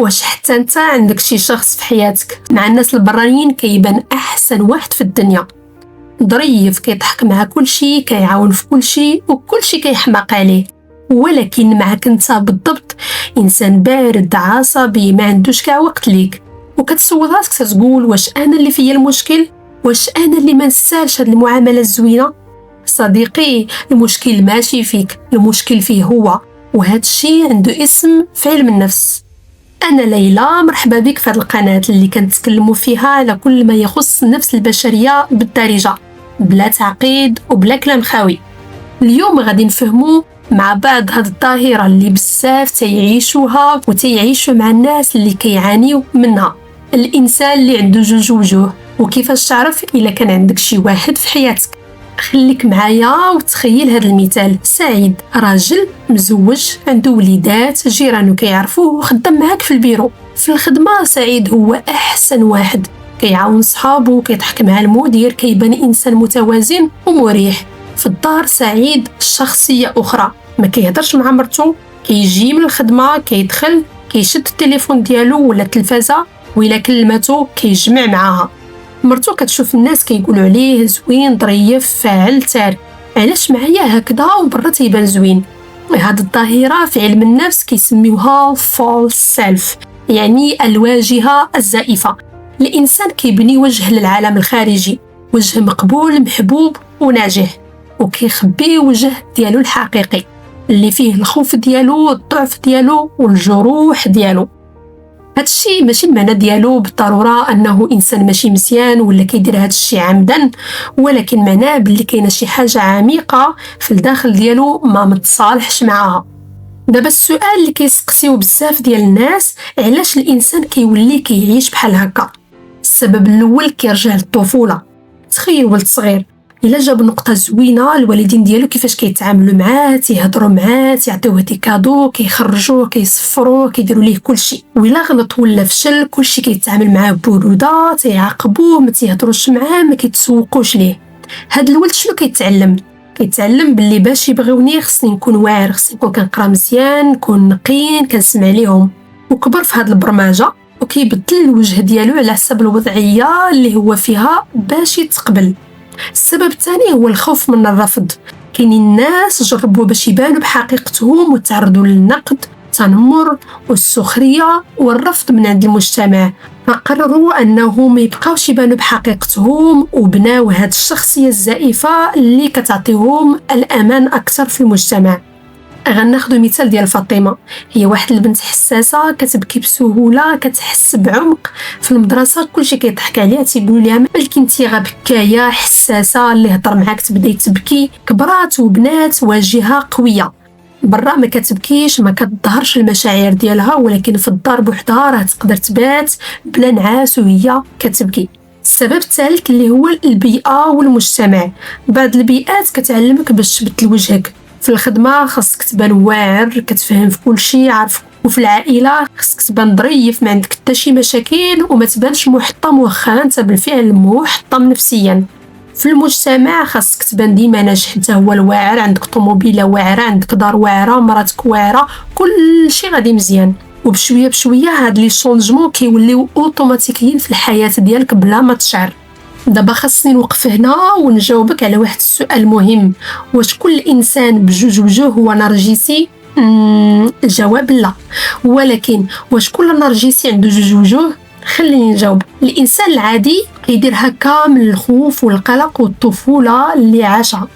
واش حتى انت عندك شي شخص في حياتك مع الناس البرانيين كيبان احسن واحد في الدنيا، ظريف كيضحك مع كل شيء، كيعاون في كل شيء وكل شيء كيحماق عليه، ولكن معك انت بالضبط انسان بارد عصبي ما عندوش كاع وقت ليك، وكتسول راسك تقول واش انا اللي فيا المشكل، واش انا اللي ما نسالش هاد المعامله الزوينه. صديقي، المشكل ماشي فيك، المشكل فيه هو، وهذا الشيء عنده اسم في علم النفس. انا ليلى، مرحبا بك في هذه القناه اللي كنتكلموا فيها على كل ما يخص النفس البشريه بالدارجه، بلا تعقيد وبلا كلام خاوي. اليوم غادي نفهموا مع بعض هاد الظاهره اللي بزاف تيعيشوها وتيعيشوا مع الناس اللي كيعانيوا منها، الانسان اللي عنده جوج وجوه. وكيفاش تعرف الا كان عندك شي واحد في حياتك؟ خليك معايا وتخيل هذا المثال. سعيد راجل مزوج، عنده وليدات، جيرانو كيعرفوه وخدام معاك في البيرو. في الخدمه سعيد هو احسن واحد، كيعاون صحابو، كيضحك مع المدير، كيبان انسان متوازن ومريح. في الدار سعيد شخصيه اخرى، ما كيهضرش مع مرتو، كيجي من الخدمه كيدخل كيشد التليفون ديالو ولا التلفازه، وإلا كلماتو كيجمع معاها. مرتو كتشوف الناس كيقولوا عليه زوين ظريف فاعل تارك، علاش معايا هكذا وبرا تيبان زوين؟ هاد الظاهره في علم النفس كيسميوها فولس سيلف، يعني الواجهه الزائفه. الانسان كيبني وجه للعالم الخارجي، وجه مقبول محبوب وناجح، وكيخبي وجه ديالو الحقيقي اللي فيه الخوف ديالو، الضعف ديالو والجروح ديالو. هادشي ماشي المعنى ديالو بالضروره انه انسان ماشي مزيان ولا كيدير هادشي عمدا، ولكن معناه باللي كاينه شي حاجه عميقه في الداخل ديالو ما متصالحش معاها. دابا السؤال اللي كيسقسيو بزاف ديال الناس، علاش الانسان كيولي كيعيش بحال هكا؟ السبب الاول كيرجع للطفوله. تخيل ولد صغير الا جاب نقطه زوينه، الوالدين ديالو كيفاش كيتعاملوا معاه، تيهضروا معاه، تيعطيوه دي كادو، كيخرجوه، كيصفروه، كيديروا ليه كلشي. وإلا غلط ولا فشل كلشي كيتعامل معاه ببروده، تيعاقبوه، ما تيهضروش معاه، ما كيتسوقوش ليه. هاد الولد شنو كيتعلم؟ كيتعلم باللي باش يبغيوني خصني نكون واعر، خصني نكون كنقرا مزيان، نكون نقي، كنسمع ليهم. وكبر في هاد البرمجه وكيبدل الوجه ديالو على حسب الوضعيه اللي هو فيها باش يتقبل. السبب الثاني هو الخوف من الرفض. كاينين الناس جربوا باش يبانوا بحقيقتهم وتعرضوا للنقد، التنمر والسخريه والرفض من عند المجتمع، فقرروا انهم ما يبقاوش يبانوا بحقيقتهم وبناو هاد الشخصيه الزائفه اللي كتعطيهم الامان اكثر في المجتمع. غناخذ مثال ديال فاطمه، هي واحد البنت حساسه، كتبكي بسهوله، كتحس بعمق. في المدرسه كلشي كيضحك عليها، تيقولوا لها مالك انتي غا بكايه حساسه، اللي هضر معاك تبداي تبكي. كبرات وبنات واجهه قويه، برا ما كتبكيش، ما كتظهرش المشاعر ديالها، ولكن في الدار بوحدها راه تقدر تبات بلا نعاس وهي كتبكي. السبب الثالث اللي هو البيئه والمجتمع. بعض البيئات كتعلمك باش تبدل وجهك. في الخدمه خاصك تبان واعر، كتفهم في كل شيء، عارف. وفي العائله خاصك تبان ظريف، ما عندك حتى شي مشاكل، وما تبانش محطم واخا انت بالفعل محطم نفسيا. في المجتمع خاصك تبان ديما ناجح، انت هو الواعر، عندك طوموبيله واعره، عندك دار واعره، مراتك واعره، كل شيء غادي مزيان. وبشويه بشويه هاد لي شونجمون كيوليو اوتوماتيكيين في الحياه ديالك بلا ما تشعر. دابا خاصني نوقف هنا ونجاوبك على واحد السؤال مهم، واش كل انسان بجوج وجوه هو نرجسي؟ الجواب لا. ولكن واش كل نرجسي عنده جوج وجوه؟ خليني نجاوب. الانسان العادي كيدير هكا من الخوف والقلق والطفوله اللي عاشها،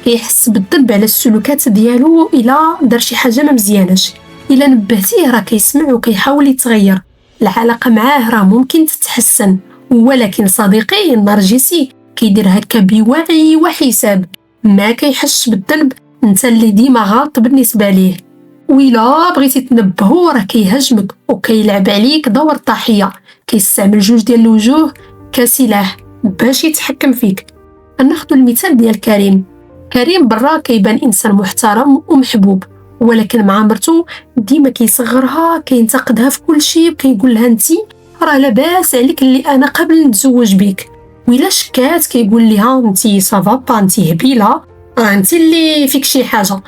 كيحس بالذنب على السلوكات ديالو الا دار شي حاجه ما مزياناش. الا نبهتيه راه كيسمع وكيحاول يتغير، العلاقه معاه راه ممكن تتحسن. ولكن صديقي النرجسي كيدير هكا بوعي وحساب، ما كيحسش بالذنب، انت اللي ديما غلط بالنسبه ليه. وإلا بغيتي تنبهو راه كيهاجمك وكيلعب عليك دور الضحيه، كيستعمل جوج ديال الوجوه كسلاح باش يتحكم فيك. ناخذ المثال ديال كريم. كريم برا كيبان انسان محترم ومحبوب، ولكن مع مرتو ديما كيصغرها، كينتقدها في كل شيء، وكيقول لها انتي راه لاباس عليك اللي انا قبل نتزوج بك. وإلا شكات كيقول لها انتي صافا با، انتي هبيله، راه انتي اللي فيك شي حاجه.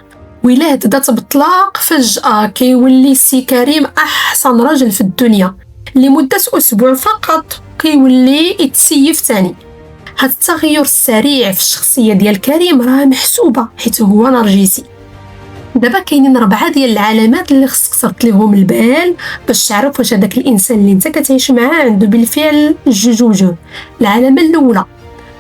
وإلا هددت بالطلاق فجأة كيولي سي كريم أحسن رجل في الدنيا لمدة أسبوع فقط، كيولي يتسيف تاني. هاد التغير السريع في الشخصية ديال كريم راه محسوبة حيت هو نرجسي. دابا كاينين 4 ديال العلامات اللي خصك ترد ليهم البال باش تعرف واش هذاك الانسان اللي انت كتعيش معاه عنده بالفعل جوج وجوه. العلامه الاولى،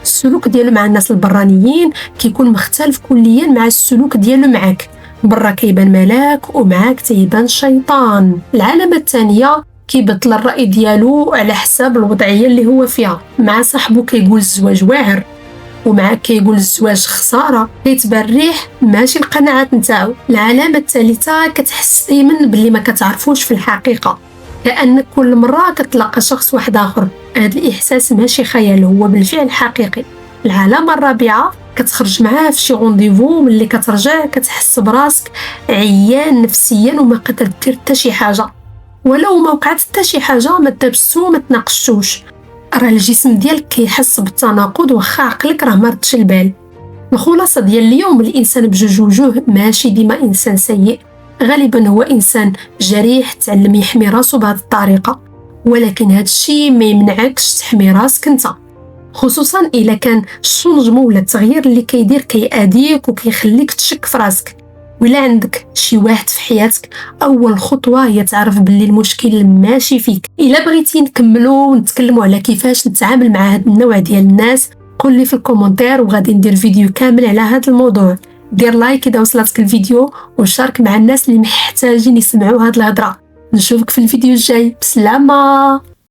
السلوك ديالو مع الناس البرانيين كيكون مختلف كليا مع السلوك ديالو معك. برا كيبان ملاك ومعاك تيبان شيطان. العلامه الثانيه، كيبدل الراي ديالو على حساب الوضعيه اللي هو فيها. مع صاحبو كيقول الزواج واعر، ومعاك كيقول الزواج خساره، كيتبان الريح ماشي القناعات نتاعو. العلامه الثالثه، كتحس دايما باللي ما كتعرفوش في الحقيقه، كأنك كل مره كتلقى شخص واحد اخر. هذا الاحساس ماشي خيال، هو بالفعل حقيقي. العلامه الرابعه، كتخرج معاه في شي غونديفو، ملي كترجع كتحس براسك عيان نفسيا وما قادر دير حتى شي حاجه، ولو ما وقعت حتى شي حاجه ما تبسو ما تناقشوش. راه الجسم ديالك كيحس بالتناقض واخا عقلك راه ما ردش البال. الخلاصه ديال اليوم، الانسان بجوج وجوه ماشي ديما انسان سيء، غالبا هو انسان جريح تعلم يحمي راسو بهذه الطريقه. ولكن هذا الشيء ما يمنعكش تحمي راسك انت، خصوصا الا كان الشنجمو ولا التغيير اللي كيدير كيأذيك وكيخليك تشك في راسك. ولا عندك شي واحد في حياتك، اول خطوه هي تعرف باللي المشكل ماشي فيك. الا بغيتي نكملوا ونتكلموا على كيفاش نتعامل مع هذا النوع ديال الناس، قول لي في الكومنتير وغادي ندير فيديو كامل على هذا الموضوع. دير لايك اذا وصلتك الفيديو وشارك مع الناس اللي محتاجين يسمعوا هذه الهضره. نشوفك في الفيديو الجاي، بسلامه.